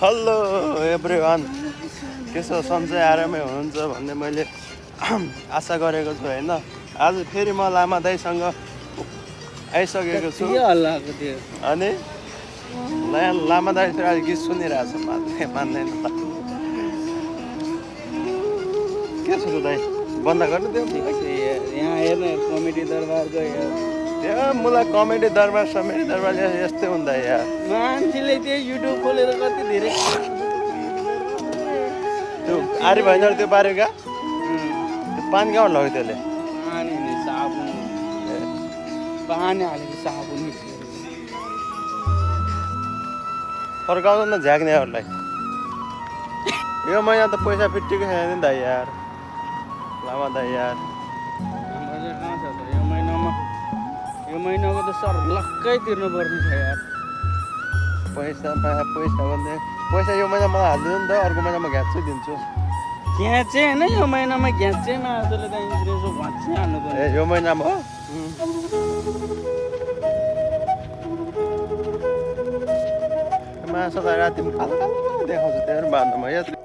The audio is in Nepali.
हेलो एभ्रिवान, के छ सन्चै आरामै हुनुहुन्छ भन्ने मैले आशा गरेको छु होइन। आज फेरि म लामा दाइसँग आइसकेको छु अनि लामा दाइ फेरि अहिले गीत सुनिरहेछ, मान्दैन के छ त दाइ, बन्द गर्नु त्यो यहाँ हेर्न कमेडी दरबार गयो त्यहाँ मलाई कमेडी दरबार समेडी दरबार यस्तै हुँदा यार। मान्छेले त्यही युट्युब खोलेर कति धेरै त्यो आर्य भएन त्यो पारेका त्यो पानी कहाँ लग्यो त्यसले पानी नि साबुन पानी हालेको साबुन फर्काउँछ न झ्याक्नेहरूलाई। यो महिना त पैसा फिट्टीको छैन नि दाइ यार, लामा दाइ यार। कहाँ छ त यो महिनाको त सर लक्कै तिर्नु पर्ने छ यार। पैसा भन्दै पैसा यो महिना मलाई हालिदिनु नि त, अर्को महिना म घ्याँच्छु दिन्छु। ग्यास चाहिँ होइन, यो महिनामा ग्यास चाहिँ नआजले त इन्सुरेन्सको भाँच्नै हाल्नु पर्यो। ए यो महिनामा हो मासु त रातिमा कालो कालो देखाउँछ त्यहाँ बाँध्नुमा यत्रो